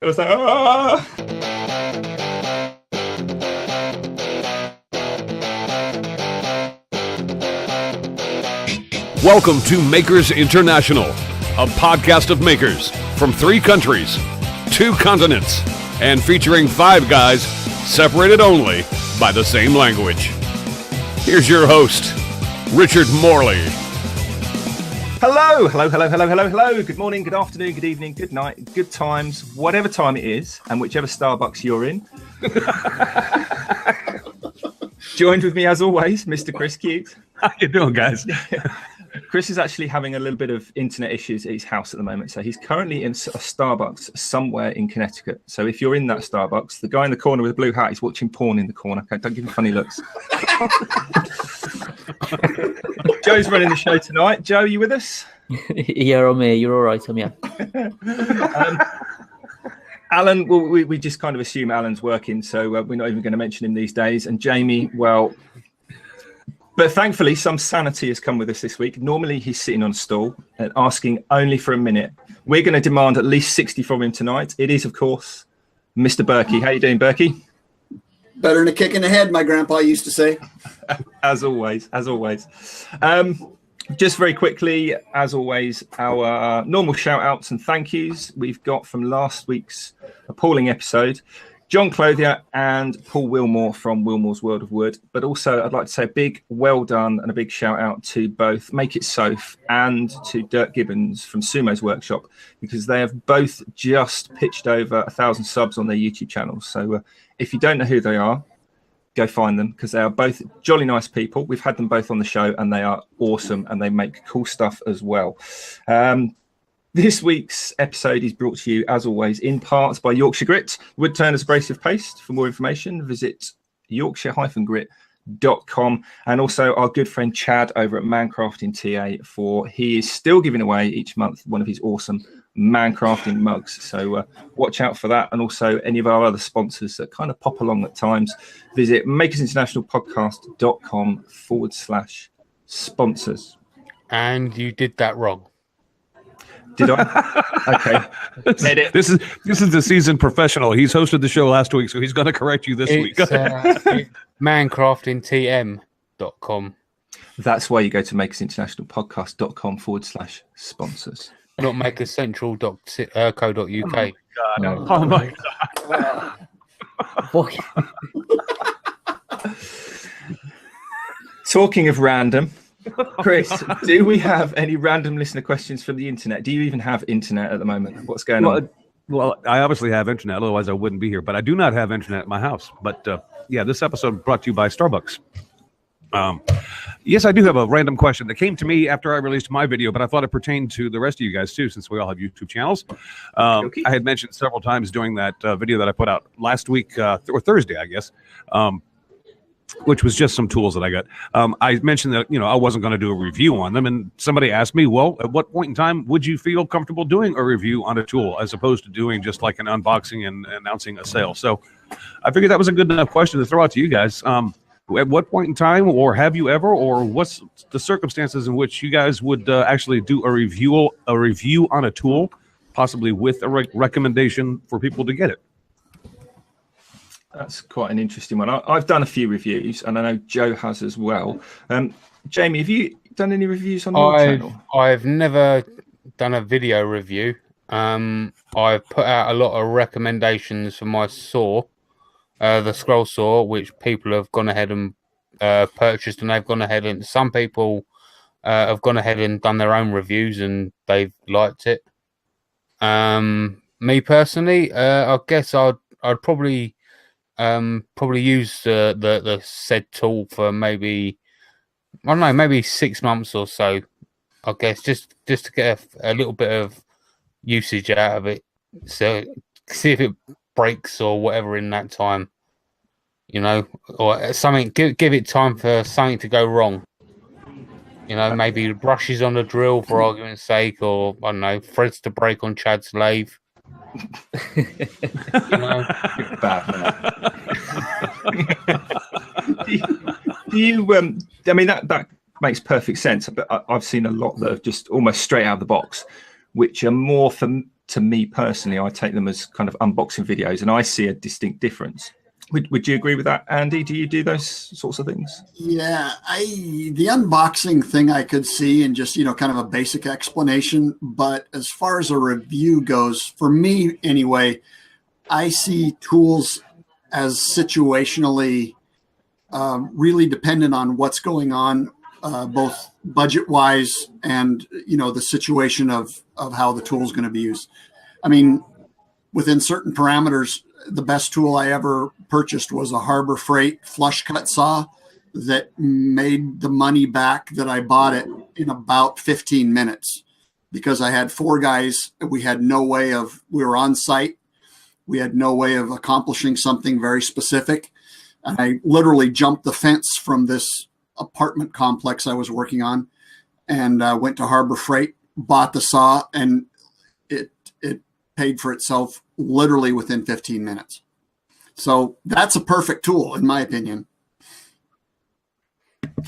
was like, ah! Welcome to Makers International, a podcast of makers from 3 countries, 2 continents, and featuring 5 guys separated only by the same language. Here's your host, Richard Morley. Hello. Good morning, good afternoon, good evening, good night, good times, whatever time it is, and whichever Starbucks you're in. Joined with me, as always, Mr. Chris Cute. How you doing, guys? Chris is actually having a little bit of internet issues at his house at the moment. So he's currently in a Starbucks somewhere in Connecticut. So if you're in that Starbucks, the guy in the corner with the blue hat is watching porn in the corner. Okay, don't give him funny looks. Joe's running the show tonight. Joe, you with us? Yeah, I'm here. You're all right, I'm here. Alan, well, we just kind of assume Alan's working, so we're not even going to mention him these days. And Jamie, well... But thankfully, some sanity has come with us this week. Normally, he's sitting on a stool and asking only for a minute. We're going to demand at least 60 from him tonight. It is, of course, Mr. Berkey. How you doing, Berkey? Better than a kick in the head, my grandpa used to say. As always. Just very quickly, as always, our normal shout-outs and thank yous we've got from last week's appalling episode. John Clothier and Paul Wilmore from Wilmore's World of Wood. But also, I'd like to say a big well done and a big shout out to both Make It Soph and to Dirk Gibbons from Sumo's Workshop, because they have both just pitched over 1,000 subs on their YouTube channels. So if you don't know who they are, go find them, because they are both jolly nice people. We've had them both on the show and they are awesome and they make cool stuff as well. This week's episode is brought to you, as always, in parts by Yorkshire Grit, Wood Turner's Abrasive Paste. For more information, visit yorkshire-grit.com. And also our good friend Chad over at Mancrafting TA, for he is still giving away each month one of his awesome Mancrafting mugs. So watch out for that. And also any of our other sponsors that kind of pop along at times. Visit makersinternationalpodcast.com/sponsors. And you did that wrong. Did I? Okay. Edit. This is the seasoned professional. He's hosted the show last week, so he's going to correct you this week. Mancraftingtm.com. That's why you go to makersinternationalpodcast.com/sponsors. Not makercentral.co.uk. Oh my God. Talking of random, Chris, do we have any random listener questions from the internet? Do you even have internet at the moment? What's going on? Well, I obviously have internet, otherwise I wouldn't be here. But I do not have internet at my house. But this episode brought to you by Starbucks. Yes, I do have a random question that came to me after I released my video, but I thought it pertained to the rest of you guys too, since we all have YouTube channels. Okay. I had mentioned several times during that video that I put out last week, or Thursday, I guess, which was just some tools that I got. I mentioned that, I wasn't going to do a review on them. And somebody asked me, well, at what point in time would you feel comfortable doing a review on a tool as opposed to doing just like an unboxing and announcing a sale? So I figured that was a good enough question to throw out to you guys. At what point in time, or have you ever, or what's the circumstances in which you guys would actually do a review on a tool, possibly with a recommendation for people to get it? That's quite an interesting one. I've done a few reviews, and I know Joe has as well. Jamie, have you done any reviews on your channel? I've never done a video review. I've put out a lot of recommendations for my saw, the scroll saw, which people have gone ahead and purchased, and they've gone ahead and some people have gone ahead and done their own reviews, and they've liked it. Me personally, I guess I'd probably use the said tool for maybe 6 months or so, I guess, just to get a little bit of usage out of it, so see if it breaks or whatever in that time, or something. Give it time for something to go wrong. Maybe the brushes on the drill, for argument's sake, or I don't know, threads to break on Chad's lathe. Bad man. do you I mean, that makes perfect sense, but I've seen a lot that are just almost straight out of the box, which are more for to me personally, I take them as kind of unboxing videos, and I see a distinct difference. Would you agree with that, Andy? Do you do those sorts of things? Yeah, the unboxing thing I could see, and just, kind of a basic explanation. But as far as a review goes, for me anyway, I see tools as situationally really dependent on what's going on, both budget wise and, the situation of how the tool is going to be used. I mean, within certain parameters, the best tool I ever purchased was a Harbor Freight flush cut saw that made the money back that I bought it in about 15 minutes, because I had 4 guys. We were on site. We had no way of accomplishing something very specific. And I literally jumped the fence from this apartment complex I was working on, and went to Harbor Freight, bought the saw, and it paid for itself literally within 15 minutes. So that's a perfect tool, in my opinion.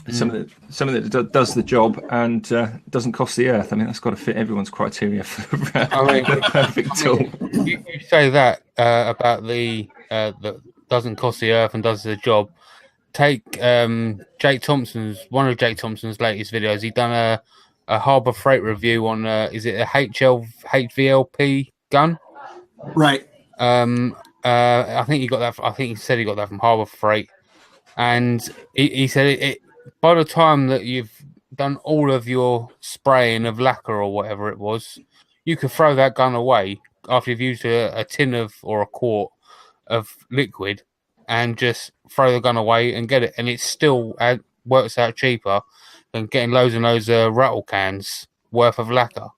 Something that does the job and doesn't cost the earth. I mean, that's got to fit everyone's criteria for the perfect tool. You say that about the that doesn't cost the earth and does the job. Take one of Jake Thompson's latest videos. He done a Harbor Freight review on is it a HVLP gun? Right. I think he got that. I think he said he got that from Harbor Freight, and he said it. By the time that you've done all of your spraying of lacquer or whatever it was, you could throw that gun away after you've used a tin of or a quart of liquid, and just throw the gun away and get it, and it still works out cheaper than getting loads and loads of rattle cans worth of lacquer.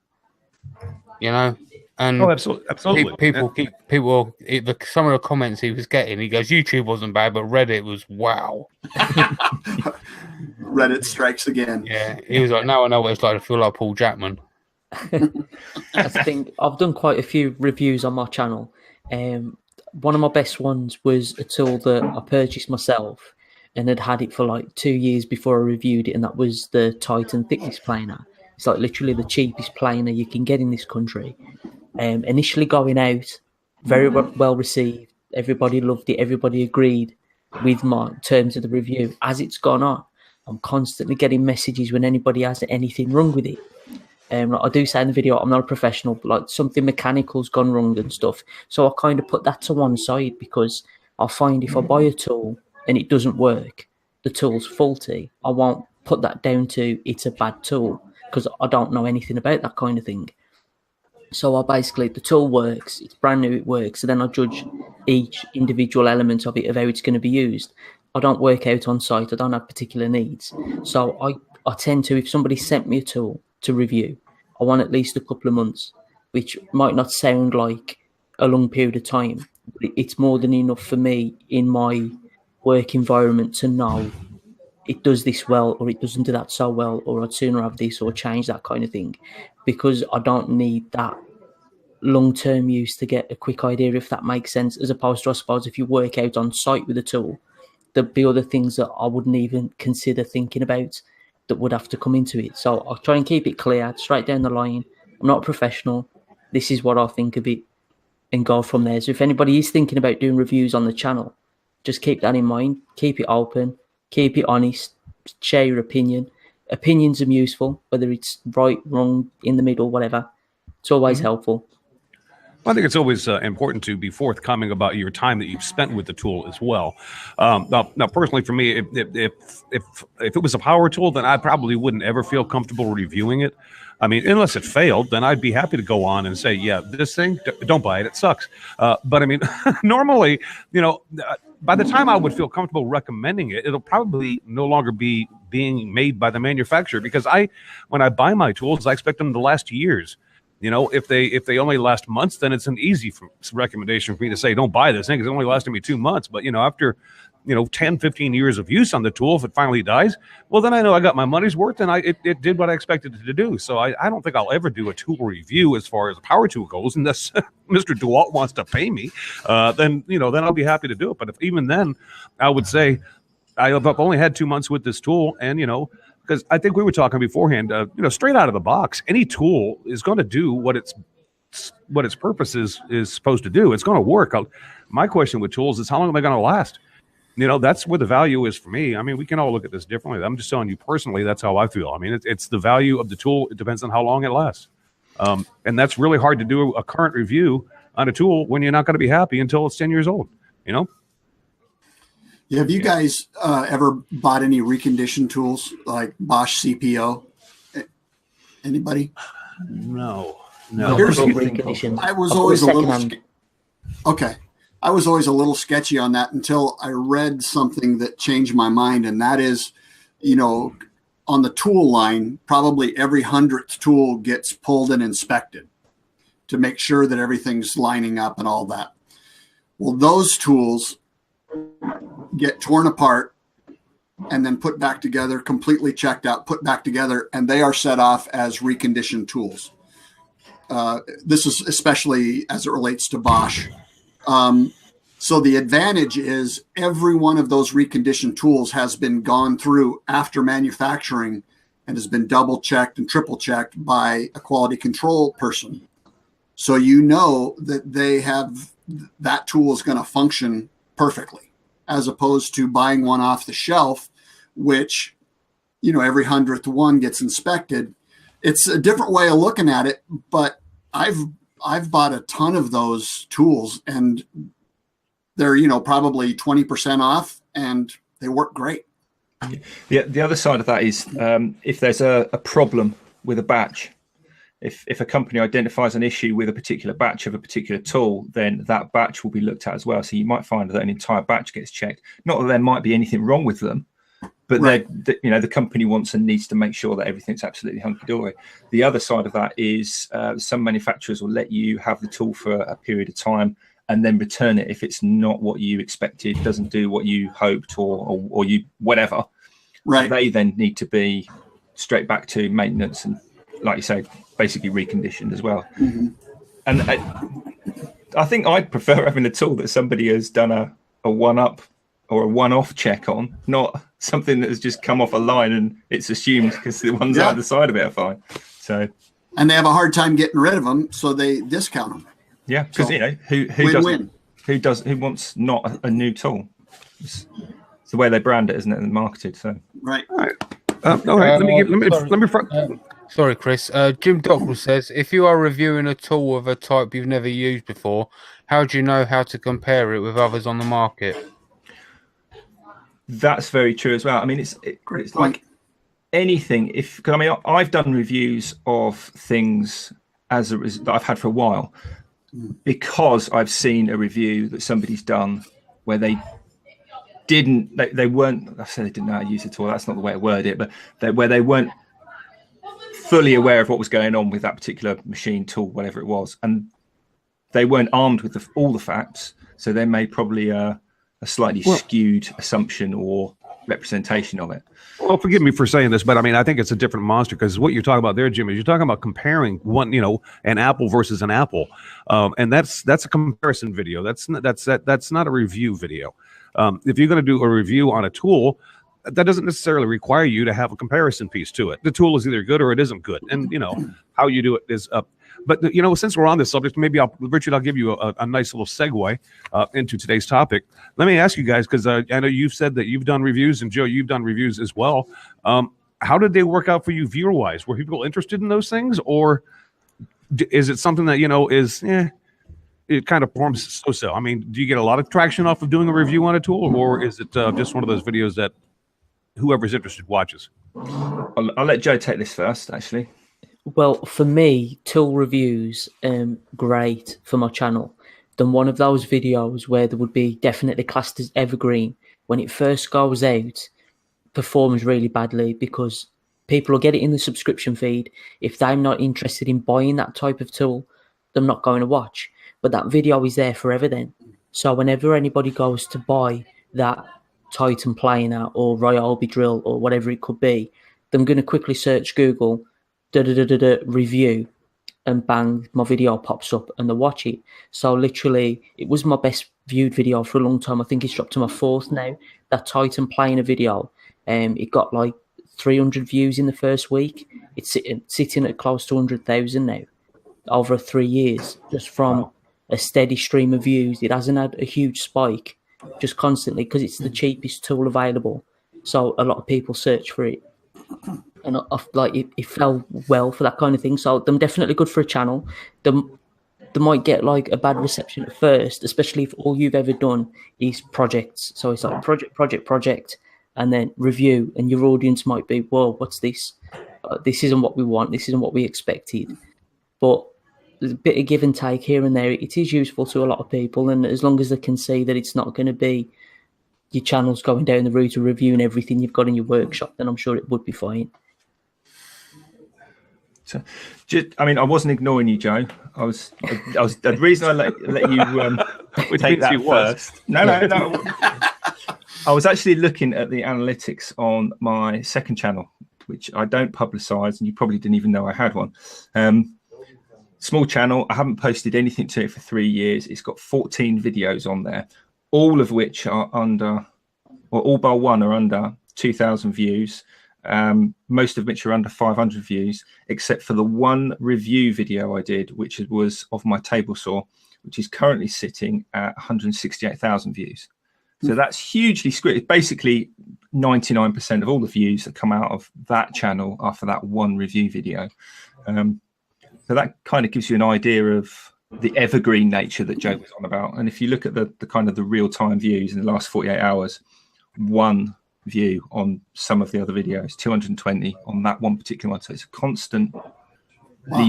And absolutely. Some of the comments he was getting, he goes, YouTube wasn't bad, but Reddit was wow. Reddit strikes again. Yeah, he was like, now I know what it's like to feel like Paul Jackman. I think I've done quite a few reviews on my channel. One of my best ones was a tool that I purchased myself and had it for like 2 years before I reviewed it, and that was the Titan thickness planer. It's like literally the cheapest planer you can get in this country. Initially going out, very well received. Everybody loved it. Everybody agreed with my terms of the review. As it's gone on, I'm constantly getting messages when anybody has anything wrong with it. Like I do say in the video, I'm not a professional, but like something mechanical's gone wrong and stuff. So I kind of put that to one side, because I find if I buy a tool and it doesn't work, the tool's faulty, I won't put that down to it's a bad tool, because I don't know anything about that kind of thing. So I basically, the tool works, it's brand new, it works. So then I judge each individual element of it, of how it's going to be used. I don't work out on site. I don't have particular needs. So I tend to, if somebody sent me a tool to review, I want at least a couple of months, which might not sound like a long period of time, but it's more than enough for me in my work environment to know it does this well, or it doesn't do that so well, or I'd sooner have this or change that kind of thing, because I don't need that long-term use to get a quick idea, if that makes sense, as opposed to, I suppose, if you work out on site with a tool, there'd be other things that I wouldn't even consider thinking about that would have to come into it. So I'll try and keep it clear, straight down the line. I'm not a professional. This is what I think of it, and go from there. So if anybody is thinking about doing reviews on the channel, just keep that in mind. Keep it open. Keep it honest. Share your opinion. Opinions are useful, whether it's right, wrong, in the middle, whatever. It's always helpful. I think it's always important to be forthcoming about your time that you've spent with the tool as well. Now, personally, for me, if it was a power tool, then I probably wouldn't ever feel comfortable reviewing it. I mean, unless it failed, then I'd be happy to go on and say, yeah, this thing, don't buy it. It sucks. But I mean, normally, by the time I would feel comfortable recommending it, it'll probably no longer be being made by the manufacturer, because when I buy my tools, I expect them to last years. If they only last months, then it's an easy recommendation for me to say, don't buy this thing, because it only lasted me 2 months. But, after, 10, 15 years of use on the tool, if it finally dies, well, then I know I got my money's worth, and it did what I expected it to do. So I don't think I'll ever do a tool review as far as a power tool goes, unless Mr. DeWalt wants to pay me. Then I'll be happy to do it. But even then, I would say I've only had 2 months with this tool, and, because I think we were talking beforehand, straight out of the box, any tool is going to do what it's what its purpose is supposed to do. It's going to work. My question with tools is how long are they going to last? That's where the value is for me. I mean, we can all look at this differently. I'm just telling you personally, that's how I feel. I mean, it's the value of the tool. It depends on how long it lasts. And that's really hard to do a current review on a tool when you're not going to be happy until it's 10 years old, Yeah, have you guys ever bought any reconditioned tools like Bosch CPO? Anybody? No. Here's reconditioned. I was always a little okay. I was always a little sketchy on that until I read something that changed my mind, and that is, on the tool line, probably every 100th tool gets pulled and inspected to make sure that everything's lining up and all that. Well, those tools get torn apart and then put back together, completely checked out, put back together, and they are set off as reconditioned tools. This is especially as it relates to Bosch. So the advantage is every one of those reconditioned tools has been gone through after manufacturing and has been double checked and triple checked by a quality control person. So that that tool is going to function perfectly, as opposed to buying one off the shelf, which, every 100th one gets inspected. It's a different way of looking at it, but I've bought a ton of those tools, and they're, probably 20% off, and they work great. The other side of that is if there's a problem with a batch, if a company identifies an issue with a particular batch of a particular tool, then that batch will be looked at as well. So you might find that an entire batch gets checked. Not that there might be anything wrong with them, but right. The company wants and needs to make sure that everything's absolutely hunky-dory. The other side of that is some manufacturers will let you have the tool for a period of time and then return it if it's not what you expected, doesn't do what you hoped, or you whatever. Right. They then need to be straight back to maintenance and, like you say, basically reconditioned as well. Mm-hmm. And I think I'd prefer having a tool that somebody has done a one-up or a one-off check on, not something that has just come off a line and it's assumed because the ones out the side of it are fine. So, and they have a hard time getting rid of them, so they discount them. Yeah, because who wants not a new tool? It's the way they brand it, isn't it, and marketed. So right. All right. Let me. Sorry, Chris. Jim Dockrell says, if you are reviewing a tool of a type you've never used before, how do you know how to compare it with others on the market? That's very true as well. I mean, it's like anything. I've done reviews of things that I've had for a while because I've seen a review that somebody's done where they weren't. I said they didn't know how to use it at all. That's not the way to word it, but where they weren't fully aware of what was going on with that particular machine, tool, whatever it was, and they weren't armed with all the facts, so they made probably a slightly skewed assumption or representation of it. Well, forgive me for saying this, but I mean, I think it's a different monster, because what you're talking about there, Jim, is you're talking about comparing an apple versus an apple, and that's a comparison video. That's not a review video. If you're going to do a review on a tool, that doesn't necessarily require you to have a comparison piece to it. The tool is either good or it isn't good, and how you do it is up. But since we're on this subject, maybe Richard, I'll give you a nice little segue into today's topic. Let me ask you guys, because I know you've said that you've done reviews, and Joe, you've done reviews as well. How did they work out for you viewer-wise? Were people interested in those things, or is it something that it kind of forms so-so? I mean, do you get a lot of traction off of doing a review on a tool, or is it just one of those videos that whoever's interested watches? I'll let Joe take this first, actually. Well, for me, tool reviews, great for my channel. Done one of those videos where there would be definitely classed as evergreen. When it first goes out, performs really badly because people will get it in the subscription feed. If they're not interested in buying that type of tool, they're not going to watch. But that video is there forever then. So whenever anybody goes to buy that Titan planer or Ryobi drill or whatever it could be, I'm going to quickly search Google review, and bang, my video pops up and they watch it. So literally, it was my best viewed video for a long time. I think it's dropped to my fourth now. That Titan planer video, it got like 300 views in the first week. It's sitting at close to 100,000 now. over 3 years, just from a steady stream of views. It hasn't had a huge spike, just constantly, because it's the cheapest tool available. So a lot of people search for it, and like it fell well for that kind of thing. So they're definitely good for a channel. They might get like a bad reception at first, especially if all you've ever done is projects. So it's like project, and then review, and your audience might be, whoa, what's this? This isn't what we want. This isn't what we expected. But there's a bit of give and take here and there. It is useful to a lot of people, and as long as they can see that it's not going to be your channel's going down the route of reviewing everything you've got in your workshop, then I'm sure it would be fine. So, I wasn't ignoring you, Joe. I was. The reason I let you take that first. No. I was actually looking at the analytics on my second channel, which I don't publicize, and you probably didn't even know I had one. Small channel. I haven't posted anything to it for 3 years. It's got 14 videos on there, all of which are under, or all bar one are under 2,000 views. Most of which are under 500 views, except for the one review video I did, which was of my table saw, which is currently sitting at 168,000 views. So that's hugely skewed. Basically, 99% of all the views that come out of that channel are for that one review video. So that kind of gives you an idea of the evergreen nature that Joe was on about. And if you look at the kind of the real-time views in the last 48 hours, one view on some of the other videos, 220 on that one particular one. So it's constantly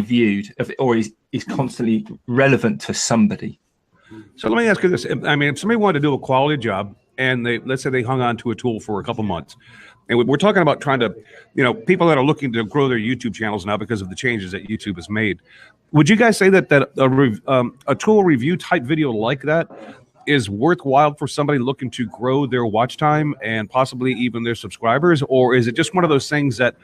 viewed, or is constantly relevant to somebody. So let me ask you this. I mean, if somebody wanted to do a quality job and let's say they hung on to a tool for a couple months, and we're talking about trying to, people that are looking to grow their YouTube channels now because of the changes that YouTube has made. Would you guys say that a tool review type video like that is worthwhile for somebody looking to grow their watch time and possibly even their subscribers? Or is it just one of those things that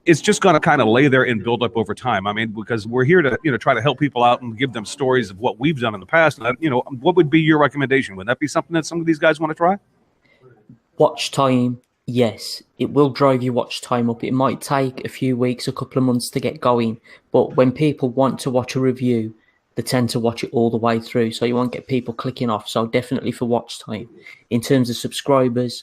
it's just going to kind of lay there and build up over time? I mean, because we're here to, try to help people out and give them stories of what we've done in the past. And, what would be your recommendation? Would that be something that some of these guys want to try? Watch time, yes. It will drive your watch time up. It might take a few weeks, a couple of months to get going. But when people want to watch a review, they tend to watch it all the way through. So you won't get people clicking off. So definitely for watch time. In terms of subscribers,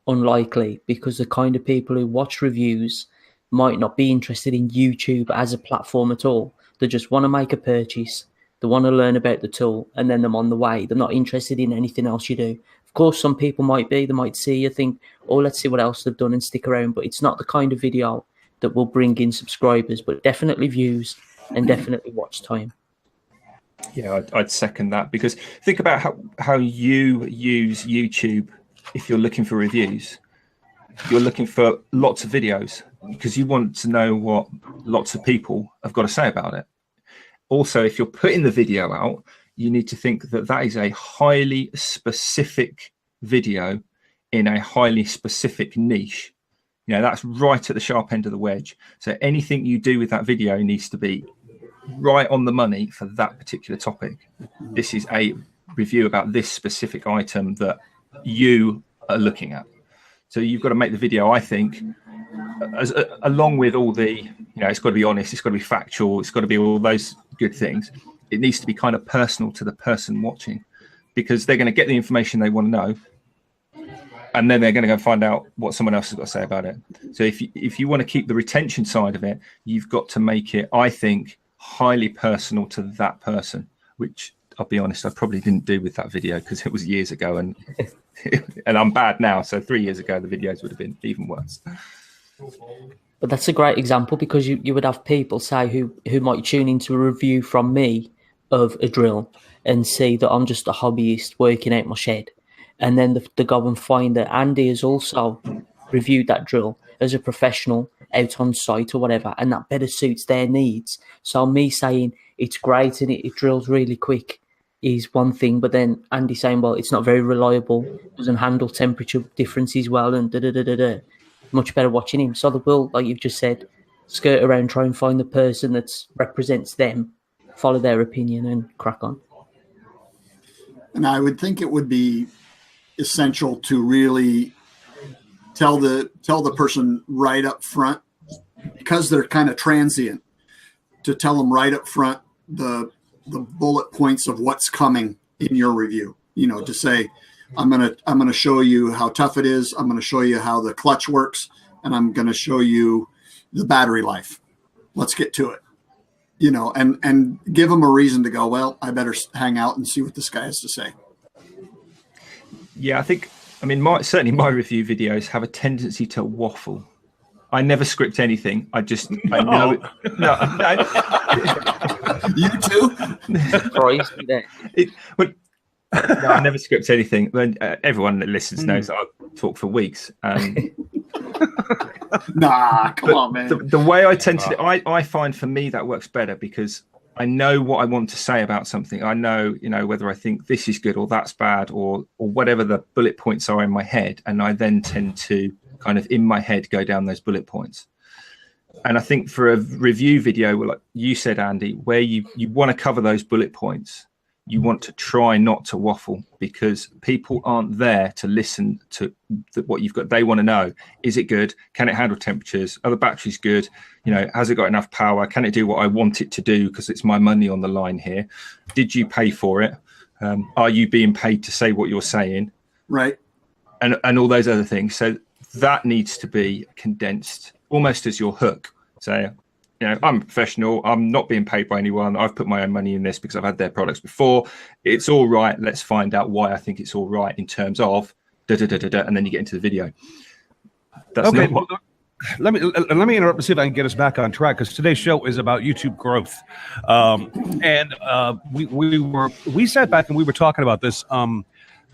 unlikely, because the kind of people who watch reviews might not be interested in YouTube as a platform at all. They just want to make a purchase. They want to learn about the tool, and then they're on the way. They're not interested in anything else you do. Of course, some people might be. They might see you, think, oh, let's see what else they've done and stick around. But it's not the kind of video that will bring in subscribers, but definitely views and definitely watch time. Yeah, I'd second that, because think about how you use YouTube. If you're looking for reviews, you're looking for lots of videos because you want to know what lots of people have got to say about it. Also, if you're putting the video out, you need to think that is a highly specific video in a highly specific niche. That's right at the sharp end of the wedge. So anything you do with that video needs to be right on the money for that particular topic. This is a review about this specific item that you are looking at. So you've got to make the video, I think, along with all the, it's got to be honest, it's got to be factual, it's got to be all those good things. It needs to be kind of personal to the person watching, because they're going to get the information they want to know, and then they're going to go find out what someone else has got to say about it. So if you want to keep the retention side of it, you've got to make it, I think, highly personal to that person, which I'll be honest, I probably didn't do with that video because it was years ago, and and I'm bad now. So 3 years ago, the videos would have been even worse. But that's a great example, because you would have people say who might tune into a review from me of a drill and see that I'm just a hobbyist working out my shed, and then they go and find that Andy has also reviewed that drill as a professional out on site or whatever, and that better suits their needs. So me saying it's great and it drills really quick is one thing, but then Andy saying, well, it's not very reliable, doesn't handle temperature differences well, and much better watching him. So they will, like you've just said, skirt around, try and find the person that represents them, follow their opinion, and crack on. And I would think it would be essential to really tell the person right up front, because they're kind of transient, to tell them right up front the bullet points of what's coming in your review. You know, to say, I'm gonna show you how tough it is. I'm gonna show you how the clutch works, and I'm gonna show you the battery life. Let's get to it. You know, and give them a reason to go, well, I better hang out and see what this guy has to say. Yeah, I mean, certainly my review videos have a tendency to waffle. I never script anything. I know it. No. You too? Christ, no, I never script anything. Everyone that listens knows that I talk for weeks. Nah, come on, man. The way I tend to, I find for me that works better because I know what I want to say about something. I know, whether I think this is good or that's bad or whatever the bullet points are in my head. And I then tend to kind of in my head go down those bullet points. And I think for a review video, like you said, Andy, where you want to cover those bullet points, you want to try not to waffle because people aren't there to listen to what you've got. They want to know, is it good? Can it handle temperatures? Are the batteries good? Has it got enough power? Can it do what I want it to do? Because it's my money on the line here. Did you pay for it? Are you being paid to say what you're saying? Right. And all those other things. So that needs to be condensed almost as your hook. So, I'm a professional. I'm not being paid by anyone. I've put my own money in this because I've had their products before. It's all right. Let's find out why I think it's all right in terms of and then you get into the video. That's okay. not Well, let me interrupt and see if I can get us back on track because today's show is about YouTube growth, and we sat back and we were talking about this.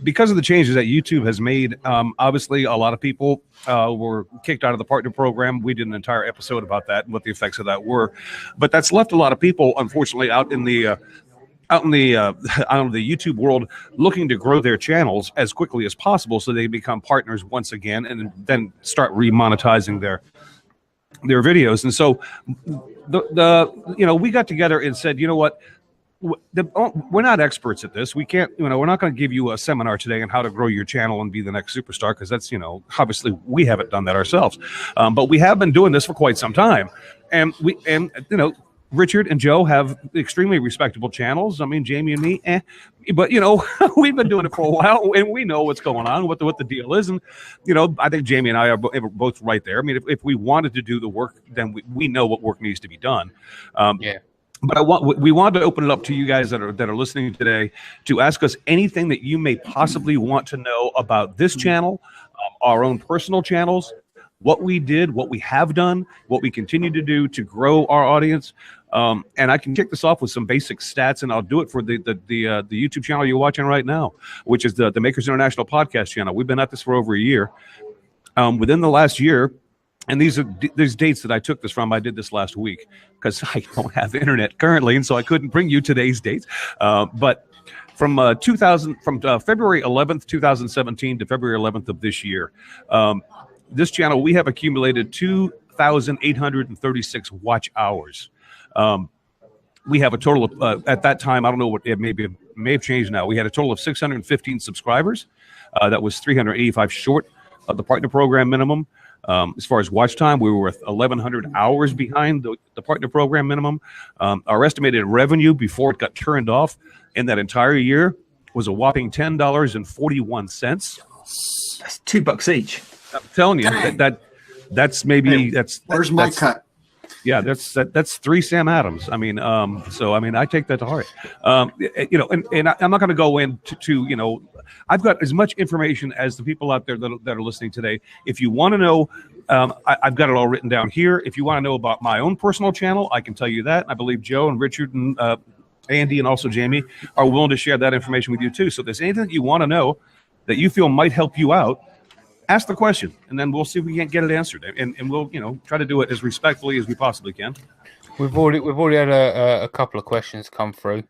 Because of the changes that YouTube has made, obviously a lot of people were kicked out of the partner program. We did an entire episode about that and what the effects of that were. But that's left a lot of people, unfortunately, out in the YouTube world looking to grow their channels as quickly as possible so they become partners once again and then start remonetizing their videos. And so we got together and said, you know what? We're not experts at this. We can't, we're not going to give you a seminar today on how to grow your channel and be the next superstar because that's, obviously we haven't done that ourselves. But we have been doing this for quite some time. And Richard and Joe have extremely respectable channels. I mean, Jamie and me, but we've been doing it for a while and we know what's going on, what the deal is. And, I think Jamie and I are both right there. I mean, if we wanted to do the work, then we know what work needs to be done. Yeah. But we wanted to open it up to you guys that are listening today to ask us anything that you may possibly want to know about this channel, our own personal channels, what we did, what we have done, what we continue to do to grow our audience. And I can kick this off with some basic stats, and I'll do it for the YouTube channel you're watching right now, which is the Makers International podcast channel. We've been at this for over a year. Within the last year. And these dates that I took this from. I did this last week because I don't have internet currently, and so I couldn't bring you today's dates. But from February 11th, 2017 to February 11th of this year, this channel we have accumulated 2,836 watch hours. We have a total of at that time, I don't know what it may have changed now. We had a total of 615 subscribers. That was 385 short of the partner program minimum. As far as watch time, we were 1,100 hours behind the partner program minimum. Our estimated revenue before it got turned off in that entire year was a whopping $10.41. That's $2 each. I'm telling you that's maybe where's my cut? Yeah, that's 3 Sam Adams. I mean, I take that to heart. And I'm not going to go into I've got as much information as the people out there that are listening today. If you want to know, I've got it all written down here. If you want to know about my own personal channel, I can tell you that. I believe Joe and Richard and Andy and also Jamie are willing to share that information with you too. So if there's anything that you want to know that you feel might help you out, ask the question, and then we'll see if we can't get it answered, and we'll try to do it as respectfully as we possibly can. We've already had a couple of questions come through.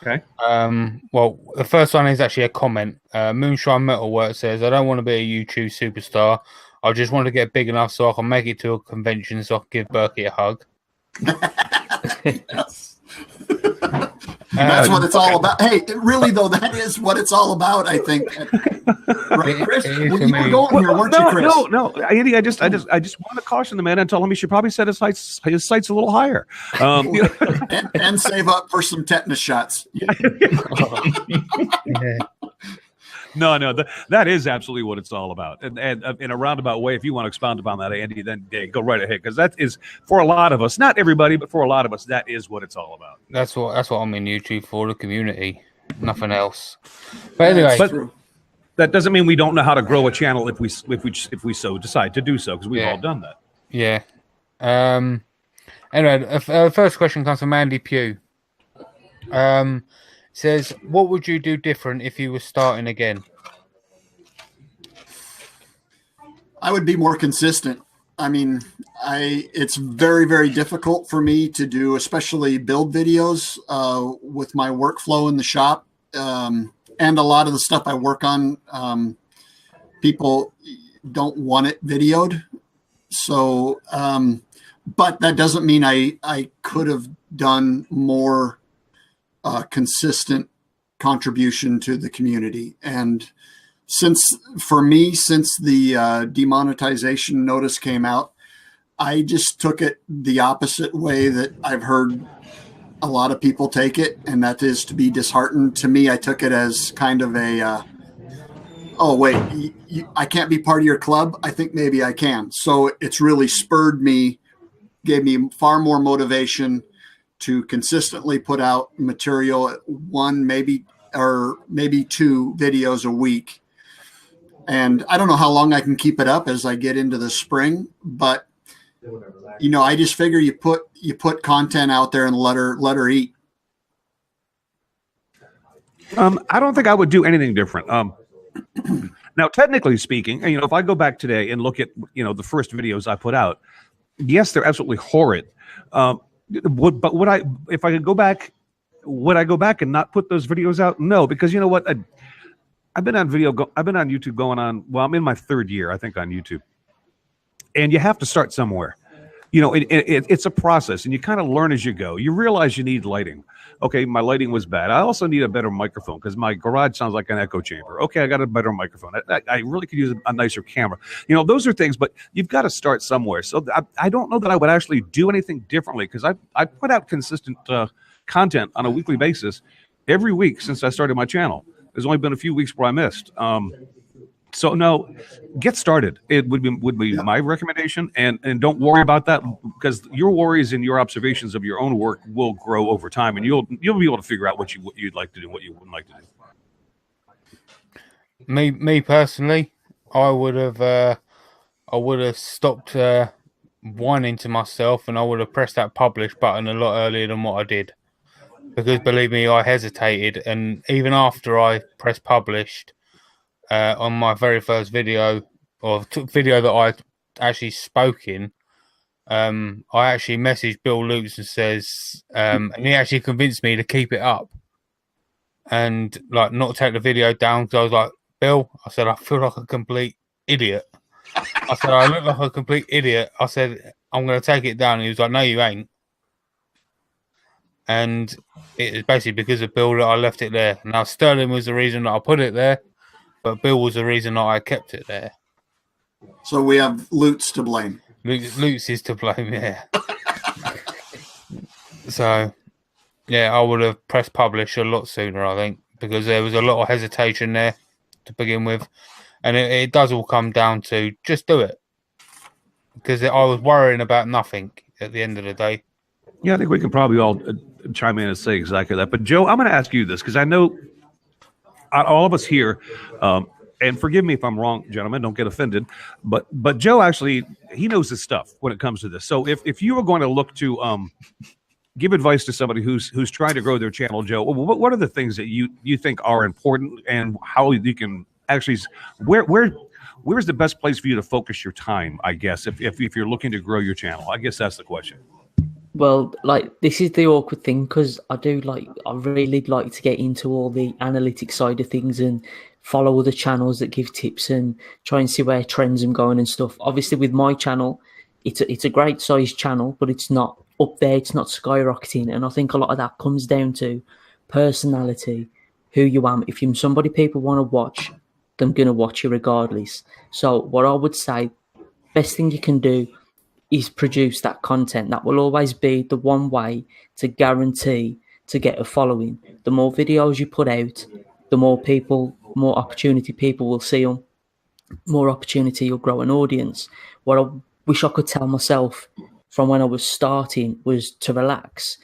Okay. Well, the first one is actually a comment. Moonshine Metalwork says, "I don't want to be a YouTube superstar. I just want to get big enough so I can make it to a convention so I can give Berkey a hug." That's what it's all about. Hey, really though, that is what it's all about. I think. Right, Chris? You were going here, weren't you, Chris? No, Andy. I just want to caution the man and tell him he should probably set his sights a little higher, and save up for some tetanus shots. Yeah. No, that is absolutely what it's all about. And in a roundabout way, if you want to expound upon that, Andy, then go right ahead, because that is, for a lot of us, not everybody, but for a lot of us, that is what it's all about. That's what I'm in YouTube for, the community, nothing else. But anyway, that doesn't mean we don't know how to grow a channel if we so decide to do so, because we've all done that. Yeah. Anyway, the first question comes from Andy Pugh. Says, what would you do different if you were starting again? I would be more consistent. I mean, it's very, very difficult for me to do, especially build videos with my workflow in the shop. And a lot of the stuff I work on, people don't want it videoed. So, but that doesn't mean I could have done more consistent contribution to the community. And since the demonetization notice came out, I just took it the opposite way that I've heard a lot of people take it, and that is to be disheartened. To me, I took it as kind of a, oh, wait, I can't be part of your club. I think maybe I can. So it's really spurred me, gave me far more motivation to consistently put out material, one, maybe two videos a week. And I don't know how long I can keep it up as I get into the spring, but I just figure you put content out there and let her eat. I don't think I would do anything different. Now, technically speaking, if I go back today and look at, the first videos I put out, yes, they're absolutely horrid. But if I could go back, would I go back and not put those videos out? No, because you know what? I've been on YouTube going on, well, I'm in my third year, I think, on YouTube. And you have to start somewhere. It's a process, and you kind of learn as you go. You realize you need lighting. Okay, my lighting was bad. I also need a better microphone because my garage sounds like an echo chamber. Okay, I got a better microphone. I really could use a nicer camera. Those are things, but you've got to start somewhere. So I don't know that I would actually do anything differently, because I put out consistent content on a weekly basis every week since I started my channel. There's only been a few weeks where I missed. So no, get started. It would be my recommendation, and don't worry about that, because your worries and your observations of your own work will grow over time, and you'll be able to figure out what you'd like to do and what you wouldn't like to do. Me personally, I would have stopped whining to myself, and I would have pressed that publish button a lot earlier than what I did, because believe me, I hesitated, and even after I pressed published. On my very first video, or video that I actually spoke in, I actually messaged Bill Lutz and says, and he actually convinced me to keep it up and not take the video down, because I was like, Bill, I said, I feel like a complete idiot. I said, I look like a complete idiot. I said, I'm going to take it down. And he was like, no, you ain't. And it is basically because of Bill that I left it there. Now, Sterling was the reason that I put it there, but Bill was the reason that I kept it there. So we have Lutz to blame. Lutz is to blame, yeah. So, yeah, I would have pressed publish a lot sooner, I think, because there was a lot of hesitation there to begin with. And it does all come down to just do it. Because I was worrying about nothing at the end of the day. Yeah, I think we can probably all chime in and say exactly that. But, Joe, I'm going to ask you this, because I know all of us here, and forgive me if I'm wrong, gentlemen, don't get offended, but Joe actually, he knows his stuff when it comes to this. So if you were going to look to give advice to somebody who's trying to grow their channel, Joe, what are the things that you think are important, and how you can actually, where's the best place for you to focus your time, I guess, if you're looking to grow your channel? I guess that's the question. Well, this is the awkward thing, because I really like to get into all the analytics side of things and follow other channels that give tips and try and see where trends are going and stuff. Obviously, with my channel, it's a great size channel, but it's not up there. It's not skyrocketing. And I think a lot of that comes down to personality, who you are. If you're somebody people want to watch, they're going to watch you regardless. So what I would say, best thing you can do is produce that content. That will always be the one way to guarantee to get a following. The more videos you put out, the more opportunity people will see them, more opportunity you'll grow an audience. What I wish I could tell myself from when I was starting was to relax.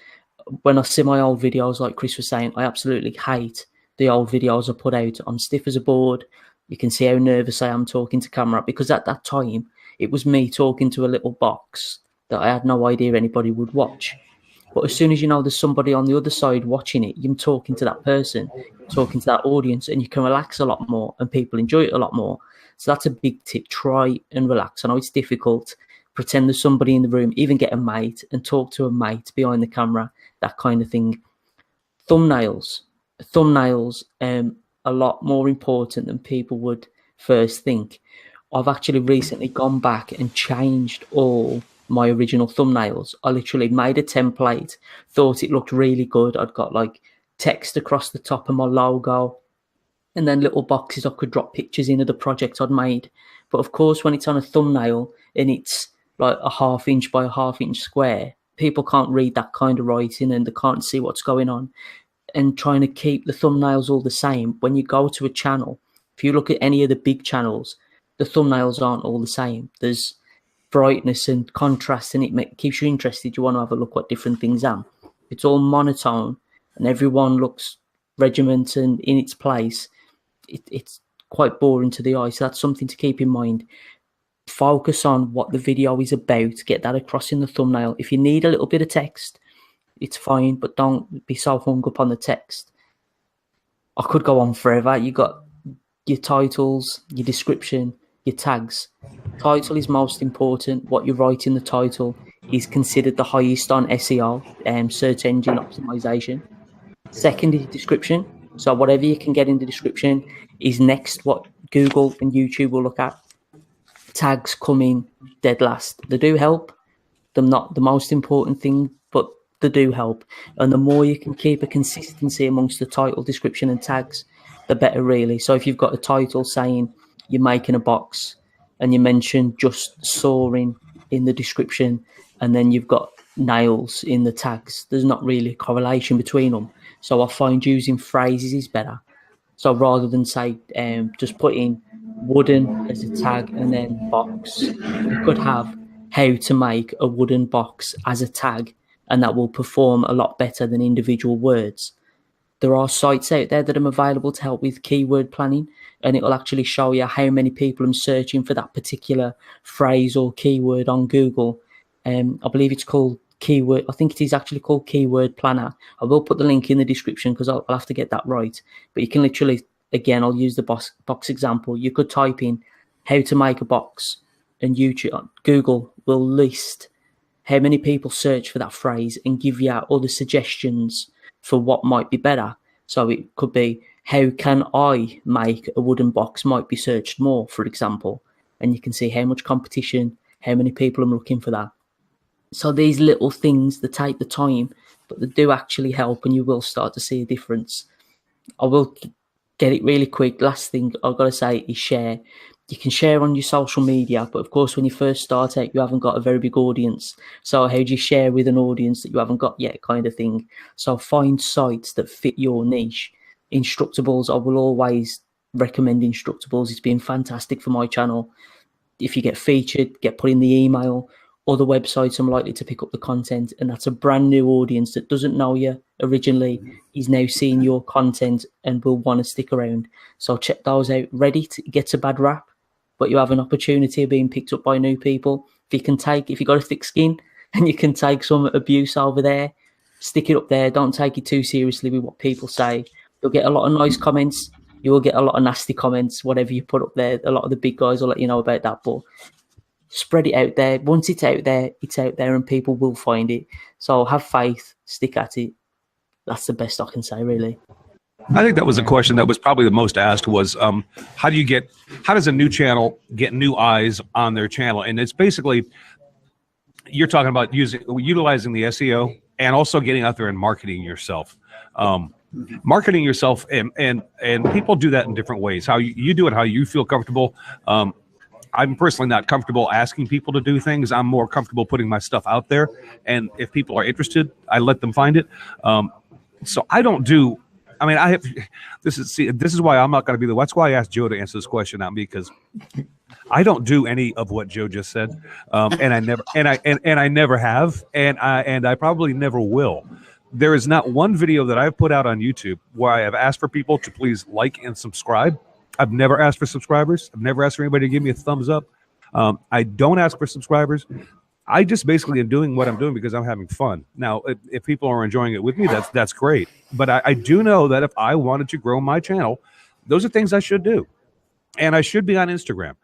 When I see my old videos, like Chris was saying, I absolutely hate the old videos I put out. I'm stiff as a board. You can see how nervous I am talking to camera, because at that time, it was me talking to a little box that I had no idea anybody would watch. But as soon as you know there's somebody on the other side watching it, you're talking to that person, talking to that audience, and you can relax a lot more and people enjoy it a lot more. So that's a big tip. Try and relax. I know it's difficult. Pretend there's somebody in the room, even get a mate and talk to a mate behind the camera, that kind of thing. Thumbnails a lot more important than people would first think. I've actually recently gone back and changed all my original thumbnails. I literally made a template, thought it looked really good. I'd got like text across the top of my logo, and then little boxes I could drop pictures in of the project I'd made. But of course, when it's on a thumbnail and it's like a 1/2 inch by a 1/2 inch square, people can't read that kind of writing and they can't see what's going on. And trying to keep the thumbnails all the same. When you go to a channel, if you look at any of the big channels, the thumbnails aren't all the same. There's brightness and contrast, and it keeps you interested. You want to have a look what different things are. It's all monotone and everyone looks regimented and in its place. It's quite boring to the eye. So that's something to keep in mind. Focus on what the video is about. Get that across in the thumbnail. If you need a little bit of text, it's fine, but don't be so hung up on the text. I could go on forever. You got your titles, your description, your tags. Title is most important. What you write in the title is considered the highest on SEO, search engine optimization. Second is description. So whatever you can get in the description is next what Google and YouTube will look at. Tags come in dead last. They do help. They're not the most important thing, but they do help. And the more you can keep a consistency amongst the title, description and tags, the better really. So if you've got a title saying you're making a box and you mention just sawing in the description and then you've got nails in the tags, there's not really a correlation between them. So I find using phrases is better. So rather than say just put in wooden as a tag and then box, you could have how to make a wooden box as a tag, and that will perform a lot better than individual words. There are sites out there that are available to help with keyword planning, and it will actually show you how many people are searching for that particular phrase or keyword on Google. I believe it's called Keyword. I think it is actually called Keyword Planner. I will put the link in the description because I'll have to get that right. But you can literally, again, I'll use the box example. You could type in how to make a box, and Google will list how many people search for that phrase and give you other suggestions for what might be better. So it could be, how can I make a wooden box might be searched more, for example. And you can see how much competition, how many people are looking for that. So these little things, they take the time, but they do actually help, and you will start to see a difference. I will get it really quick. Last thing I've got to say is share. You can share on your social media, but of course, when you first start out, you haven't got a very big audience. So how do you share with an audience that you haven't got yet, kind of thing? So find sites that fit your niche. Instructables, I will always recommend Instructables. It's been fantastic for my channel. If you get featured, get put in the email. Other websites, I'm likely to pick up the content, and that's a brand new audience that doesn't know you originally, is now seeing your content and will want to stick around. So check those out. Reddit gets a bad rap, but you have an opportunity of being picked up by new people. If you've got a thick skin and you can take some abuse over there, stick it up there. Don't take it too seriously with what people say. You'll get a lot of nice comments. You will get a lot of nasty comments, whatever you put up there. A lot of the big guys will let you know about that, but spread it out there. Once it's out there, and people will find it. So have faith, stick at it. That's the best I can say, really. I think that was a question that was probably the most asked was, how does a new channel get new eyes on their channel? And it's basically, you're talking about utilizing the SEO and also getting out there and marketing yourself. marketing yourself, and people do that in different ways. How you do it, how you feel comfortable. I'm personally not comfortable asking people to do things. I'm more comfortable putting my stuff out there, and if people are interested, I let them find it. So I don't do. I mean, I have. This is why I'm not going to be that's why I asked Joe to answer this question, not me, because I don't do any of what Joe just said, and I never I never have, and I probably never will. There is not one video that I've put out on YouTube where I have asked for people to please like and subscribe. I've never asked for subscribers. I've never asked for anybody to give me a thumbs up. I don't ask for subscribers. I just basically am doing what I'm doing because I'm having fun. Now, if people are enjoying it with me, that's great. But I do know that if I wanted to grow my channel, those are things I should do. And I should be on Instagram.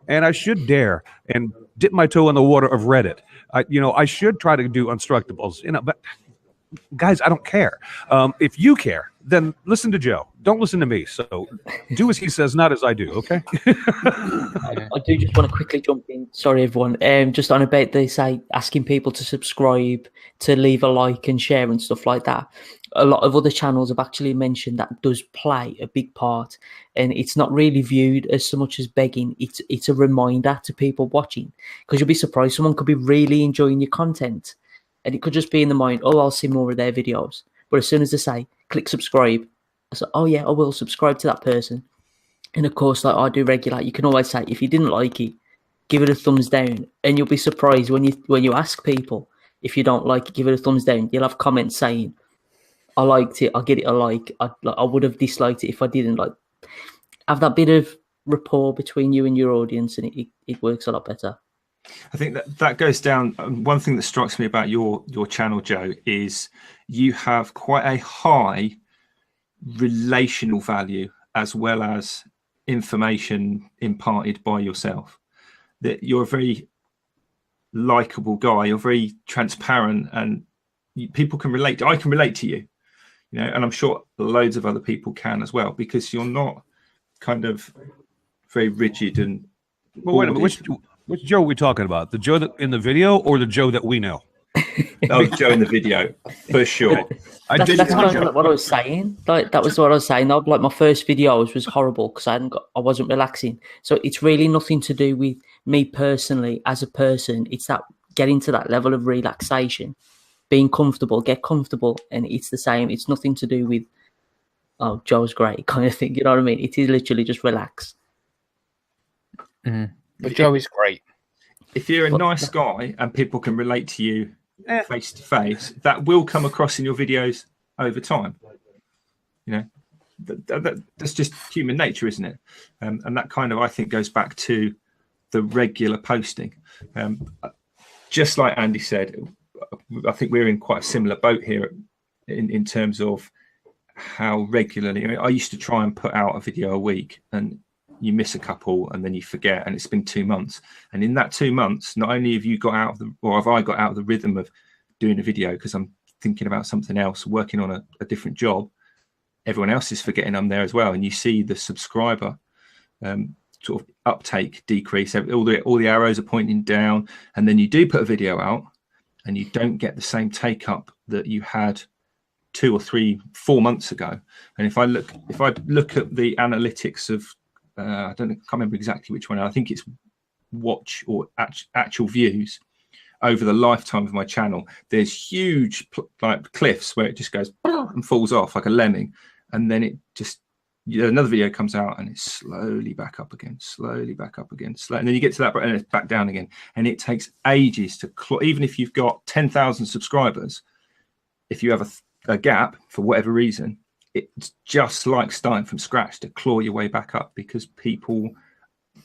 And I should dare and dip my toe in the water of Reddit. I should try to do Unstructables. But guys, I don't care. If you care, then listen to Joe. Don't listen to me. So do as he says, not as I do. Okay. I do just want to quickly jump in. Sorry, everyone. Just on about they say asking people to subscribe, to leave a like and share and stuff like that. A lot of other channels have actually mentioned that does play a big part, and it's not really viewed as so much as begging. It's a reminder to people watching, because you'll be surprised someone could be really enjoying your content, and it could just be in the mind, oh, I'll see more of their videos. But as soon as they say click subscribe, I say, oh yeah, I will subscribe to that person. And of course, like I do regulate, you can always say if you didn't like it, give it a thumbs down, and you'll be surprised when you ask people if you don't like it, give it a thumbs down. You'll have comments saying, I liked it, I'll get it a like. I would have disliked it if I didn't. Like, have that bit of rapport between you and your audience, and it works a lot better. I think that goes down. One thing that strikes me about your channel, Joe, is you have quite a high relational value as well as information imparted by yourself. That you're a very likable guy. You're very transparent, and people can relate. I can relate to you. And I'm sure loads of other people can as well, because you're not kind of very rigid and. Well, wait a minute. Which Joe are we talking about? The Joe in the video or the Joe that we know? Oh, Joe in the video, for sure. That's kind of what I was saying. Like, that was what I was saying. Like, my first videos was horrible because I wasn't relaxing. So it's really nothing to do with me personally as a person. It's that getting to that level of relaxation, being comfortable, get comfortable, and it's the same. It's nothing to do with, oh, Joe's great kind of thing. You know what I mean? It is literally just relax. Mm. But Joe is great. If you're a nice guy and people can relate to you face to face, that will come across in your videos over time. That's just human nature, isn't it? And that kind of, I think, goes back to the regular posting. Just like Andy said, I think we're in quite a similar boat here in terms of how regularly. I used to try and put out a video a week, and you miss a couple and then you forget, and it's been 2 months. And in that 2 months, not only have you got out of have I got out of the rhythm of doing a video because I'm thinking about something else, working on a different job, everyone else is forgetting I'm there as well. And you see the subscriber sort of uptake decrease. All the arrows are pointing down, and then you do put a video out and you don't get the same take up that you had 2 or 3, 4 months ago. And if I look at the analytics of I can't remember exactly which one. I think it's watch or actual views over the lifetime of my channel. There's huge like cliffs where it just goes and falls off like a lemming, and then it just another video comes out and it's slowly back up again, and then you get to that and it's back down again, and it takes ages to even if you've got 10,000 subscribers, if you have a gap for whatever reason, it's just like starting from scratch to claw your way back up, because